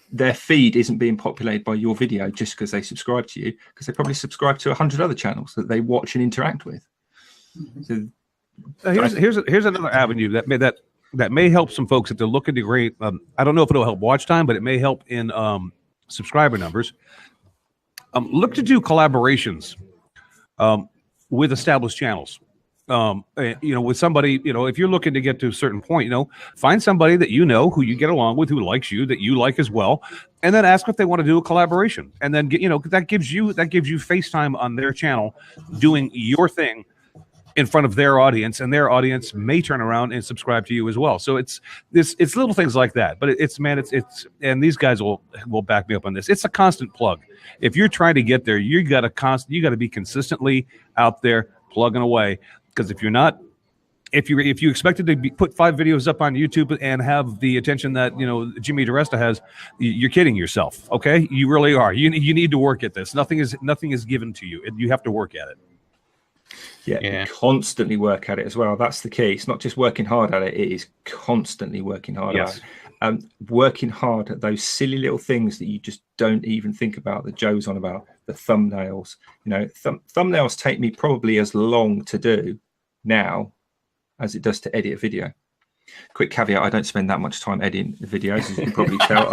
their feed isn't being populated by your video just because they subscribe to you, because they probably subscribe to 100 other channels that they watch and interact with. So here's another avenue that may help some folks if they're looking to create. I don't know if it'll help watch time, but it may help in subscriber numbers. Look to do collaborations with established channels. With somebody, if you're looking to get to a certain point, find somebody that who you get along with, who likes you, that you like as well, and then ask if they want to do a collaboration, and then that gives you FaceTime on their channel, doing your thing, in front of their audience, and their audience may turn around and subscribe to you as well. So it's little things like that. But it's and these guys will back me up on this. It's a constant plug. If you're trying to get there, you got to be consistently out there plugging away. Because if you're not, if you expected to put 5 videos up on YouTube and have the attention that Jimmy DiResta has, you're kidding yourself. Okay, you really are. You need to work at this. Nothing is given to you. You have to work at it. Yeah, constantly work at it as well. That's the key. It's not just working hard at it. It is constantly working hard at it. Working hard at those silly little things that you just don't even think about, that Joe's on about, the thumbnails. Thumbnails take me probably as long to do now as it does to edit a video. Quick caveat, I don't spend that much time editing the videos, as you can probably tell.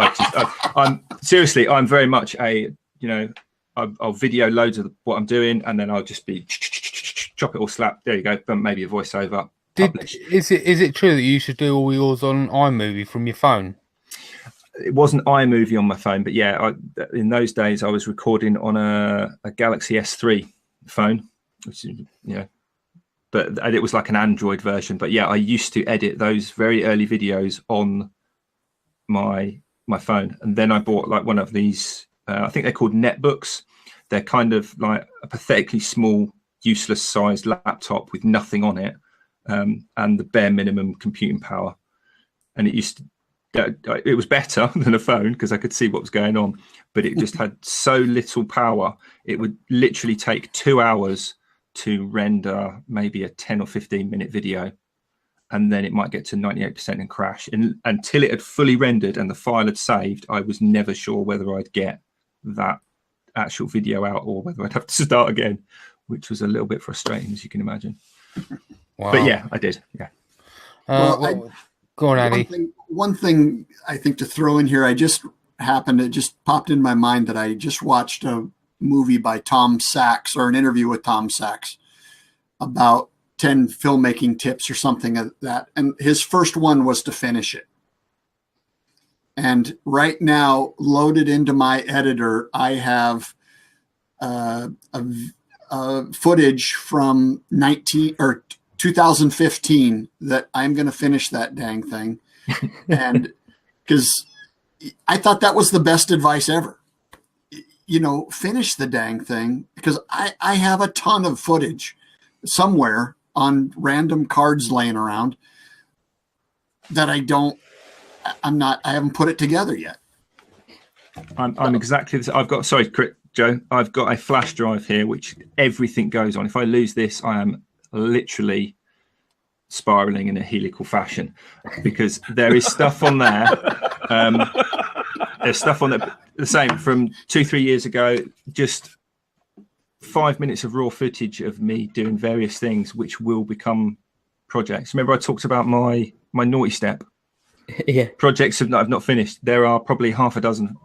I'm very much I'll video loads of what I'm doing, and then I'll just be chop it all, slap. There you go. Maybe a voiceover. Is it true that you should do all yours on iMovie from your phone? It wasn't iMovie on my phone, but in those days I was recording on a Galaxy S3 phone, which but it was like an Android version. But I used to edit those very early videos on my phone, and then I bought like one of these. I think they're called netbooks. They're kind of like a pathetically small, useless sized laptop with nothing on it, and the bare minimum computing power. And it was better than a phone because I could see what was going on, but it just had so little power. It would literally take 2 hours to render maybe a 10 or 15 minute video, and then it might get to 98% and crash. And until it had fully rendered and the file had saved, I was never sure whether I'd get that actual video out or whether I'd have to start again, which was a little bit frustrating, as you can imagine. Wow. But I did. Go on, Andy. One thing I think to throw in here, it just popped in my mind that I just watched a movie by Tom Sachs, or an interview with Tom Sachs, about 10 filmmaking tips or something like that. And his first one was to finish it. And right now, loaded into my editor, I have footage from 2015 that I'm going to finish that dang thing. And because I thought that was the best advice ever. Finish the dang thing, because I have a ton of footage somewhere on random cards laying around that I haven't put it together yet. I'm exactly this. Joe, I've got a flash drive here, which everything goes on. If I lose this, I am literally spiraling in a helical fashion, because there is stuff on there. There's stuff on there, the same from 2-3 years ago, just 5 minutes of raw footage of me doing various things, which will become projects. Remember I talked about my naughty step? Projects I've not finished. There are probably half a dozen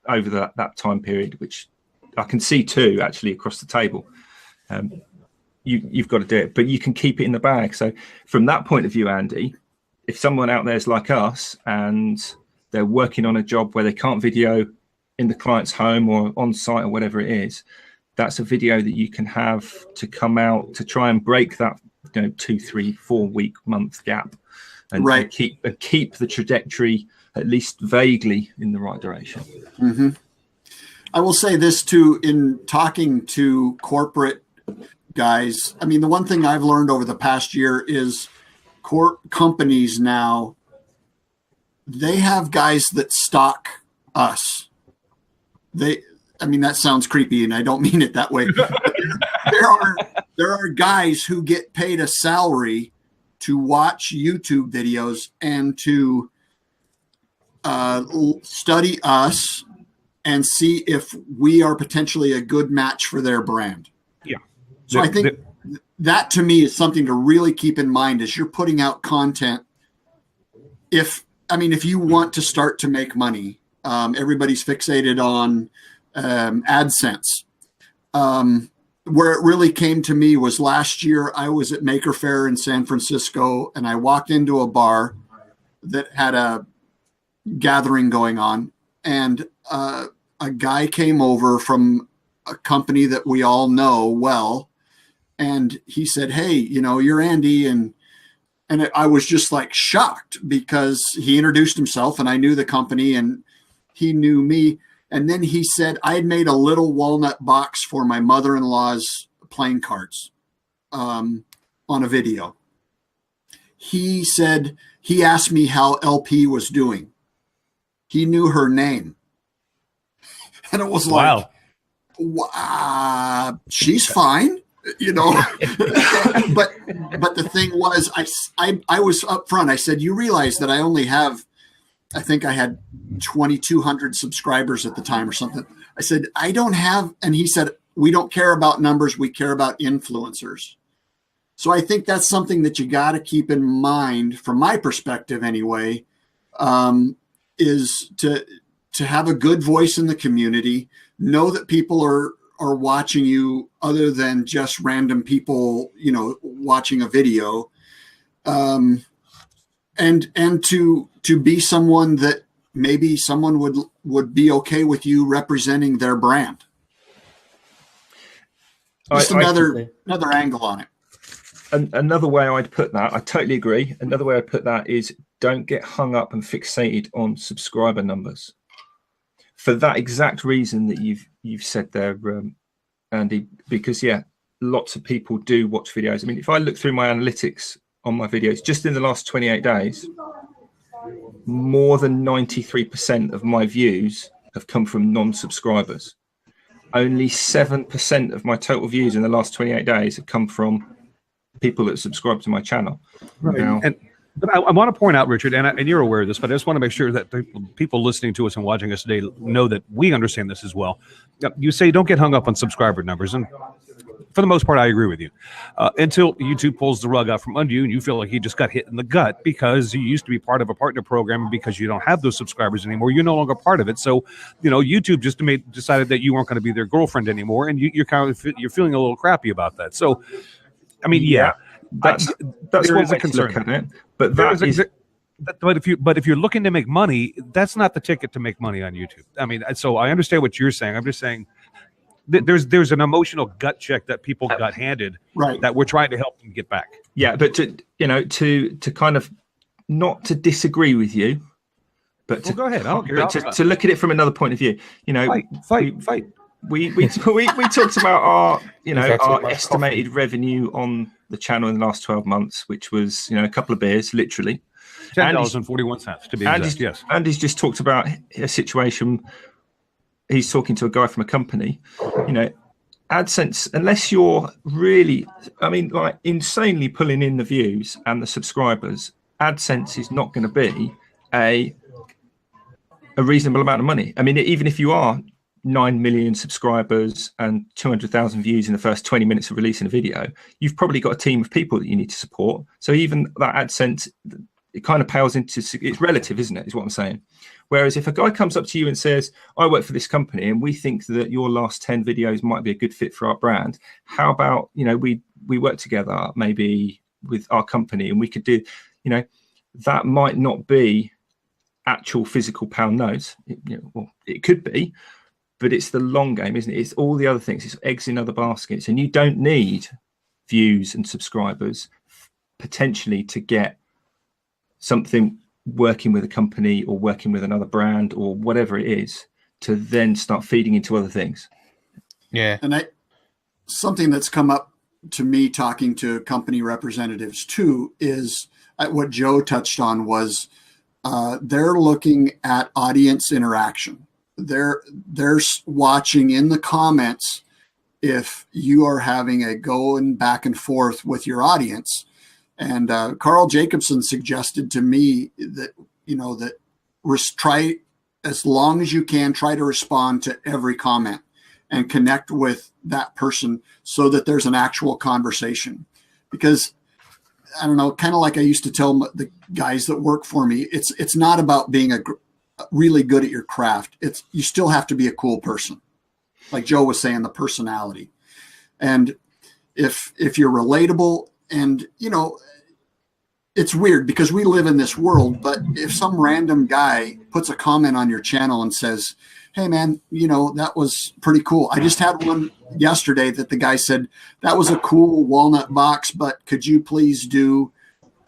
over that time period, which I can see 2 actually across the table. You've got to do it, but you can keep it in the bag. So from that point of view, Andy, if someone out there is like us and they're working on a job where they can't video in the client's home or on site or whatever it is, that's a video that you can have to come out to try and break that 2, 3, 4 week, month gap, and keep the trajectory at least vaguely in the right direction. Mm-hmm. I will say this too, in talking to corporate guys. I mean, the one thing I've learned over the past year is companies now, they have guys that stalk us. That sounds creepy, and I don't mean it that way. There are guys who get paid a salary to watch YouTube videos and to study us and see if we are potentially a good match for their brand. Yeah. So I think that to me is something to really keep in mind as you're putting out content. If you want to start to make money, everybody's fixated on AdSense. Where it really came to me was last year. I was at Maker Faire in San Francisco, and I walked into a bar that had a gathering going on, and a guy came over from a company that we all know well, and he said, "Hey, you're Andy," and I was just like shocked because he introduced himself and I knew the company and he knew me. And then he said, I had made a little walnut box for my mother-in-law's playing cards on a video. He said, he asked me how LP was doing. He knew her name. And it was like, wow, she's fine. But the thing was, I was up front. I said, you realize that I only have, I think I had 2,200 subscribers at the time or something. I said, I don't have, and he said, we don't care about numbers. We care about influencers. So I think that's something that you got to keep in mind from my perspective anyway, is to have a good voice in the community, know that people are watching you other than just random people, watching a video, and to be someone that maybe someone would be okay with you representing their brand. Just another angle on it. Another way I'd put that, I totally agree. Another way I'd put that is don't get hung up and fixated on subscriber numbers. For that exact reason that you've said there, Andy, because lots of people do watch videos. I mean, if I look through my analytics on my videos, just in the last 28 days, more than 93% of my views have come from non-subscribers. Only 7% of my total views in the last 28 days have come from people that subscribe to my channel. Right. Now, But I want to point out, Richard, and you're aware of this, but I just want to make sure that the people listening to us and watching us today know that we understand this as well. You say don't get hung up on subscriber numbers, and for the most part, I agree with you. Until YouTube pulls the rug out from under you and you feel like you just got hit in the gut because you used to be part of a partner program, and because you don't have those subscribers anymore, you're no longer part of it. So, YouTube just decided that you weren't going to be their girlfriend anymore, and you're feeling a little crappy about that. So, I mean, that's one way to look at it. But but if you're looking to make money, that's not the ticket to make money on YouTube. I mean, so I understand what you're saying. I'm just saying that there's an emotional gut check that people got handed, right, that we're trying to help them get back. Yeah, but to kind of not to disagree with you, but go ahead. I don't care. But to look at it from another point of view, fight. We talked about our our estimated revenue on the channel in the last 12 months, which was a couple of beers, literally $10.41 to be exact. Yes, Andy's just talked about a situation. He's talking to a guy from a company. AdSense, unless you're really, insanely pulling in the views and the subscribers, AdSense is not going to be a reasonable amount of money. I mean, even if you are 9 million subscribers and 200,000 views in the first 20 minutes of releasing a video, you've probably got a team of people that you need to support. So even that AdSense, it kind of pales into, it's relative, isn't it, is what I'm saying. Whereas if a guy comes up to you and says, I work for this company and we think that your last 10 videos might be a good fit for our brand, how about, we work together maybe with our company and we could do, that might not be actual physical pound notes. It could be, but it's the long game, isn't it? It's all the other things. It's eggs in other baskets. And you don't need views and subscribers potentially to get something working with a company or working with another brand or whatever it is to then start feeding into other things. Yeah. And something that's come up to me talking to company representatives too is what Joe touched on was they're looking at audience interaction. They're watching in the comments if you are having a going back and forth with your audience. And Carl Jacobson suggested to me that, try as long as you can, try to respond to every comment and connect with that person so that there's an actual conversation. Because I don't know, kind of like I used to tell the guys that work for me, it's not about being really good at your craft. You still have to be a cool person. Like Joe was saying, the personality. And if you're relatable and, it's weird because we live in this world, but if some random guy puts a comment on your channel and says, hey man, that was pretty cool. I just had one yesterday that the guy said, that was a cool walnut box, but could you please do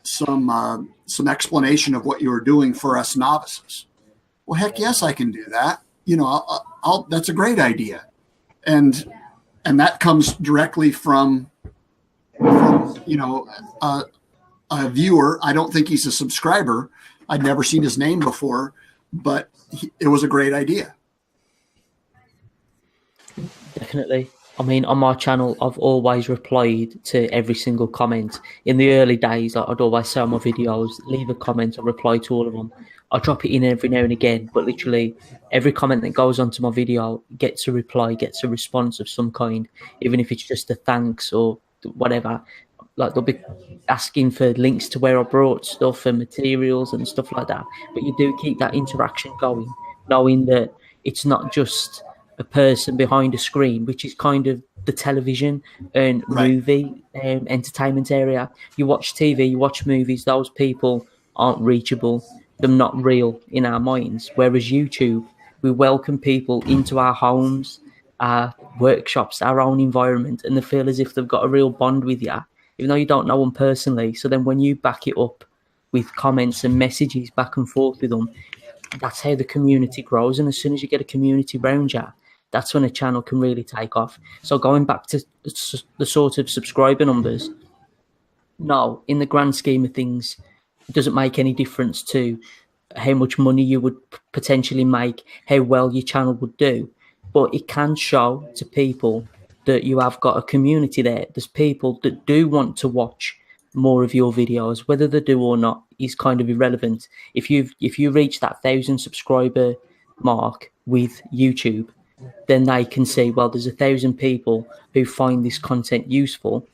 some explanation of what you were doing for us novices? Well, heck yes, I can do that. That's a great idea. And that comes directly from a viewer. I don't think he's a subscriber. I'd never seen his name before, but it was a great idea. Definitely. I mean, on my channel, I've always replied to every single comment. In the early days, I'd always say on my videos, leave a comment, I'll reply to all of them. I drop it in every now and again, but literally every comment that goes onto my video gets a reply, gets a response of some kind, even if it's just a thanks or whatever. Like, they'll be asking for links to where I brought stuff and materials and stuff like that. But you do keep that interaction going, knowing that it's not just a person behind a screen, which is kind of the television and movie entertainment area. You watch TV, you watch movies, those people aren't reachable. They're not real in our minds. Whereas YouTube, we welcome people into our homes, our workshops, our own environment, and they feel as if they've got a real bond with you, even though you don't know them personally. So then when you back it up with comments and messages back and forth with them, that's how the community grows. And as soon as you get a community around you, that's when a channel can really take off. So going back to the sort of subscriber numbers, no, in the grand scheme of things, it doesn't make any difference to how much money you would potentially make, how well your channel would do. But it can show to people that you have got a community there. There's people that do want to watch more of your videos. Whether they do or not is kind of irrelevant. If you reach that 1,000 subscriber mark with YouTube, then they can see, well, there's 1,000 people who find this content useful.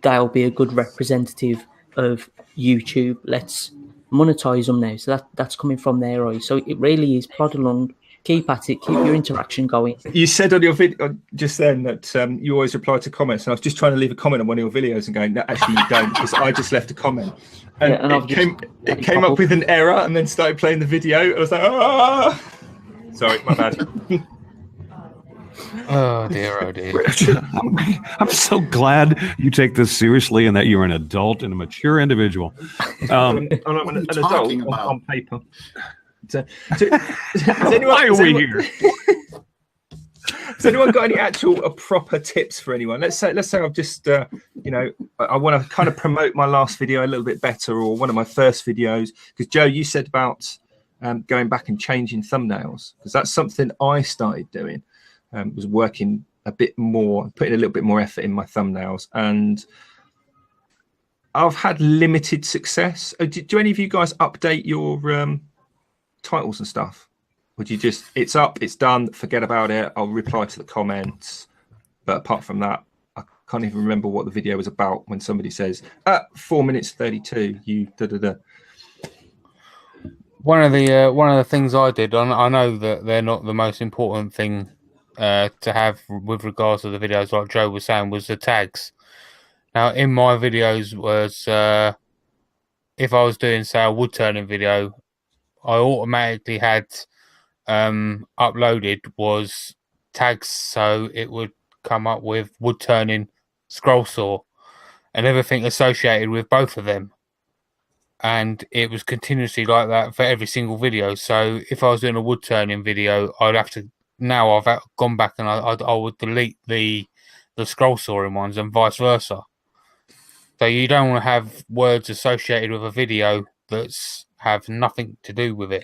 They'll be a good representative of YouTube. Let's monetize them now. So that's coming from their eyes. So it really is plod along, keep at it, keep your interaction going. You said on your video just then that you always reply to comments, and I was just trying to leave a comment on one of your videos and going, no, actually you don't, because I just left a comment. And, it came up with an error and then started playing the video. I was like, ah! Sorry, my bad. Oh dear, oh dear. I'm so glad you take this seriously and that you're an adult and a mature individual. I'm an adult on paper. So, why are we here? Has anyone got any actual proper tips for anyone? Let's say I've just, I want to kind of promote my last video a little bit better, or one of my first videos. Because Joe, you said about going back and changing thumbnails, because that's something I started doing. Was working a bit more, putting a little bit more effort in my thumbnails, and I've had limited success. Do any of you guys update your titles and stuff? Would you just, it's up, it's done, forget about it, I'll reply to the comments? But apart from that, I can't even remember what the video was about when somebody says, 4 minutes 32, you da-da-da. One of the things I did, I know that they're not the most important thing to have with regards to the videos, like Joe was saying, was the tags. Now, in my videos was, if I was doing, say, a wood turning video, I automatically had uploaded was tags, so it would come up with wood turning, scroll saw, and everything associated with both of them. And it was continuously like that for every single video. So if I was doing a wood turning video, I'd have to, now I've gone back and I would delete the scroll sawing ones and vice versa. So you don't want to have words associated with a video that's have nothing to do with it.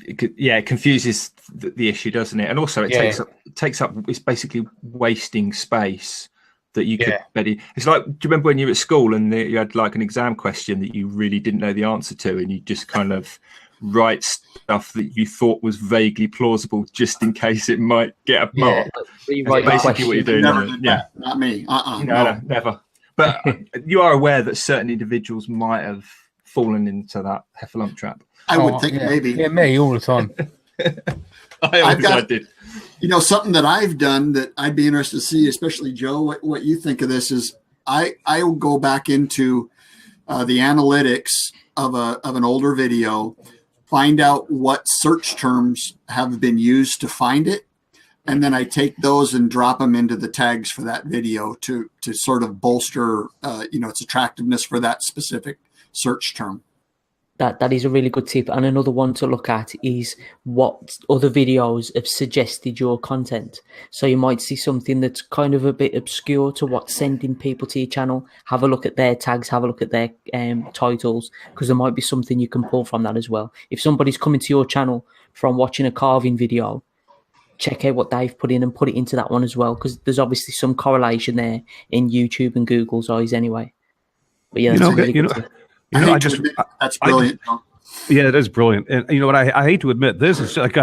It confuses the issue, doesn't it? And also it takes up, it's basically wasting space that you could it's like, do you remember when you were at school and you had like an exam question that you really didn't know the answer to, and you just kind of write stuff that you thought was vaguely plausible just in case it might get a mark? That's basically what you're doing. Never did that. Not me. No, never. But you are aware that certain individuals might have fallen into that heffalump trap. I would think maybe. Yeah, me all the time. I did. Something that I've done that I'd be interested to see, especially Joe, what you think of this is I will go back into the analytics of an older video, find out what search terms have been used to find it, and then I take those and drop them into the tags for that video to sort of bolster, its attractiveness for that specific search term. That is a really good tip. And another one to look at is what other videos have suggested your content. So you might see something that's kind of a bit obscure to what's sending people to your channel. Have a look at their tags, have a look at their titles, because there might be something you can pull from that as well. If somebody's coming to your channel from watching a carving video, check out what they've put in and put it into that one as well, because there's obviously some correlation there in YouTube and Google's eyes anyway. But yeah, that's really good tip. That's brilliant. Yeah, it is brilliant. And you know what? I hate to admit this. It's like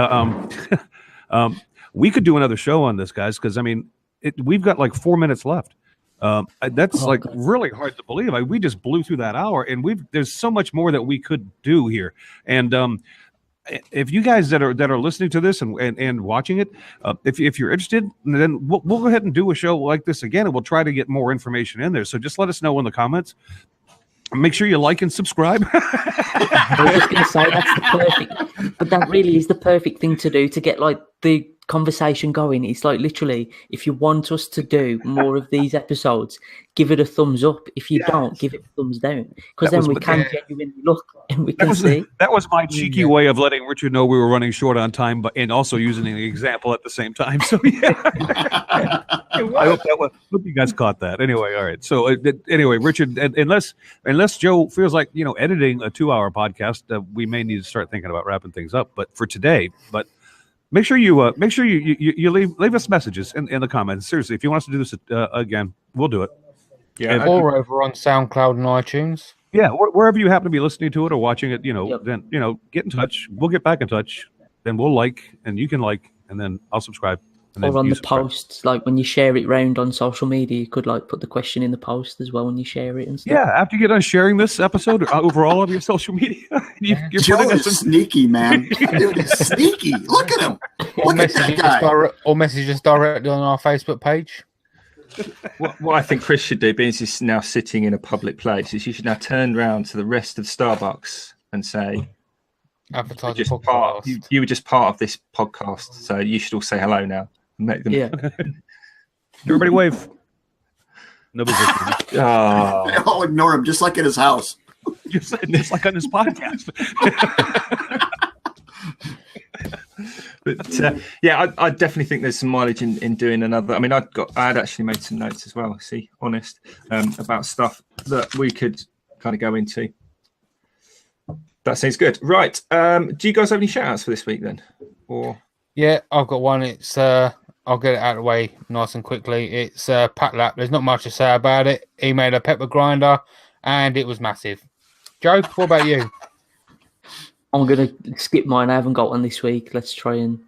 we could do another show on this, guys, because I mean, we've got like 4 minutes left. That's really hard to believe. We just blew through that hour, and there's so much more that we could do here. And if you guys that are listening to this and watching it, if you're interested, then we'll go ahead and do a show like this again, and we'll try to get more information in there. So just let us know in the comments. Make sure you like and subscribe. I was just going to say but that really is the perfect thing to do to get like the conversation going. It's like literally, if you want us to do more of these episodes, give it a thumbs up. If you don't, give it a thumbs down, because then we can genuinely look and we can see. That was my cheeky way of letting Richard know we were running short on time, and also using an example at the same time. So yeah, I hope you guys caught that. Anyway, all right. So anyway, Richard, unless Joe feels like editing a 2-hour podcast, we may need to start thinking about wrapping things up. But for today, make sure you leave us messages in the comments. Seriously, if you want us to do this again, we'll do it. Yeah, or over on SoundCloud and iTunes. Yeah, wherever you happen to be listening to it or watching it, then get in touch. We'll get back in touch. Then we'll like, and you can like, and then I'll subscribe. And or on the posts, like when you share it round on social media, you could like put the question in the post as well when you share it and stuff. Yeah, after you get done sharing this episode over all of your social media, you're Joe is sneaky, man. Dude is sneaky. Look at him. Look at that guy. Or message us directly on our Facebook page. What I think Chris should do, being he's now sitting in a public place, is you should now turn around to the rest of Starbucks and say, you were just part of this podcast, so you should all say hello now. Make them. Yeah. Everybody wave. Nobody's listening. They all ignore him, just like at his house. Just like on his podcast. But I definitely think there's some mileage in doing another. I mean, I had actually made some notes as well. Honest, about stuff that we could kind of go into. That sounds good. Right. Do you guys have any shout outs for this week then? Or yeah, I've got one. It's I'll get it out of the way nice and quickly. It's Pat Lap. There's not much to say about it. He made a pepper grinder and it was massive. Joe, what about you? I'm going to skip mine. I haven't got one this week. Let's try and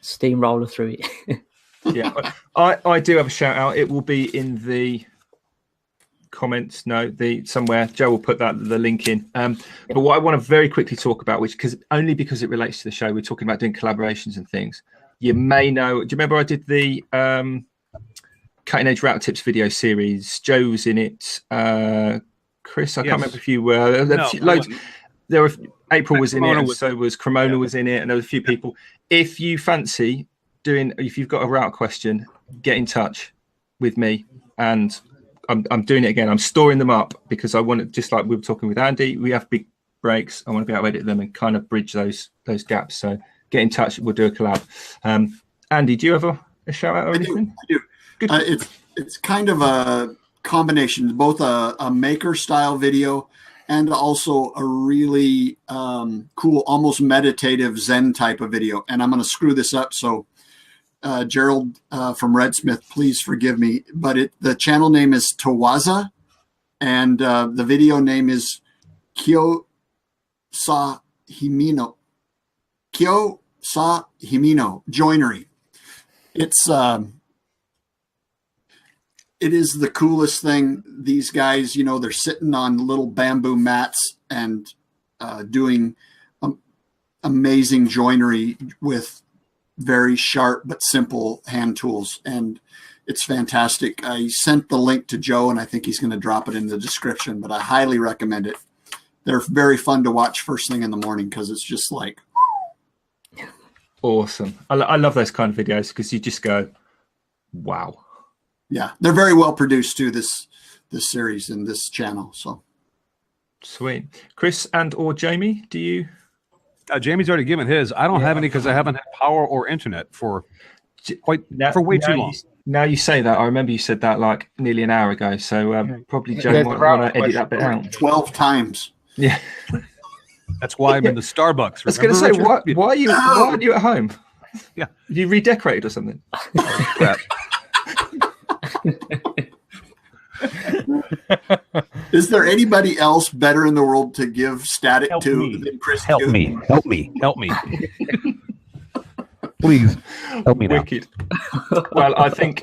steamroller through it. Yeah, I do have a shout out. It will be in the comments. Somewhere. Joe will put the link in. But what I want to very quickly talk about, because it relates to the show, we're talking about doing collaborations and things. You may know. Do you remember I did the Cutting Edge Router Tips video series? Joe was in it. Chris, I can't remember if you were. Loads. There were. April was in it, and so was Cremona was in it, and there was a few people. If you fancy if you've got a route question, get in touch with me, and I'm doing it again. I'm storing them up because I want to, just like we were talking with Andy, we have big breaks. I want to be able to edit them and kind of bridge those gaps. So get in touch. We'll do a collab. Andy, do you have a shout out or anything? I do. Good. It's kind of a combination, both a maker style video and also a really cool, almost meditative Zen type of video. And I'm going to screw this up. So Gerald from Redsmith, please forgive me. But the channel name is Tawaza. And the video name is Kyo Sa Himino. Kyo Sa Himino Joinery. It is the coolest thing. These guys, they're sitting on little bamboo mats and doing amazing joinery with very sharp but simple hand tools. And it's fantastic. I sent the link to Joe, and I think he's going to drop it in the description, but I highly recommend it. They're very fun to watch first thing in the morning because it's just like, Awesome. I love those kind of videos because you just go, wow. Yeah, they're very well produced too. This series and this channel. So sweet. Chris and or Jamie, do you? Jamie's already given his. I don't have any because I haven't had power or internet for way too long. Now you say that, I remember you said that like nearly an hour ago. So probably Joe might want to edit that bit out. 12 times. Yeah. That's why I'm in the Starbucks. I was going to say, why aren't you at home? Yeah. You redecorated or something? Is there anybody else better in the world to give static to than Chris? Help me. Please help me now. Wicked. Well, I think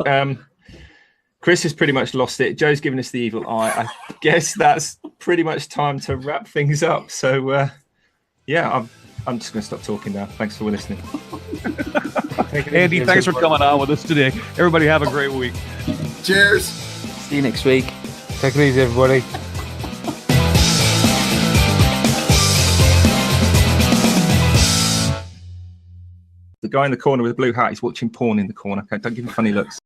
Chris has pretty much lost it. Joe's given us the evil eye. I guess that's pretty much time to wrap things up. So, yeah, I'm just going to stop talking now. Thanks for listening. Andy, thanks for coming on with us today. Everybody have a great week. Cheers. See you next week. Take it easy, everybody. The guy in the corner with the blue hat is watching porn in the corner. Okay, don't give him funny looks.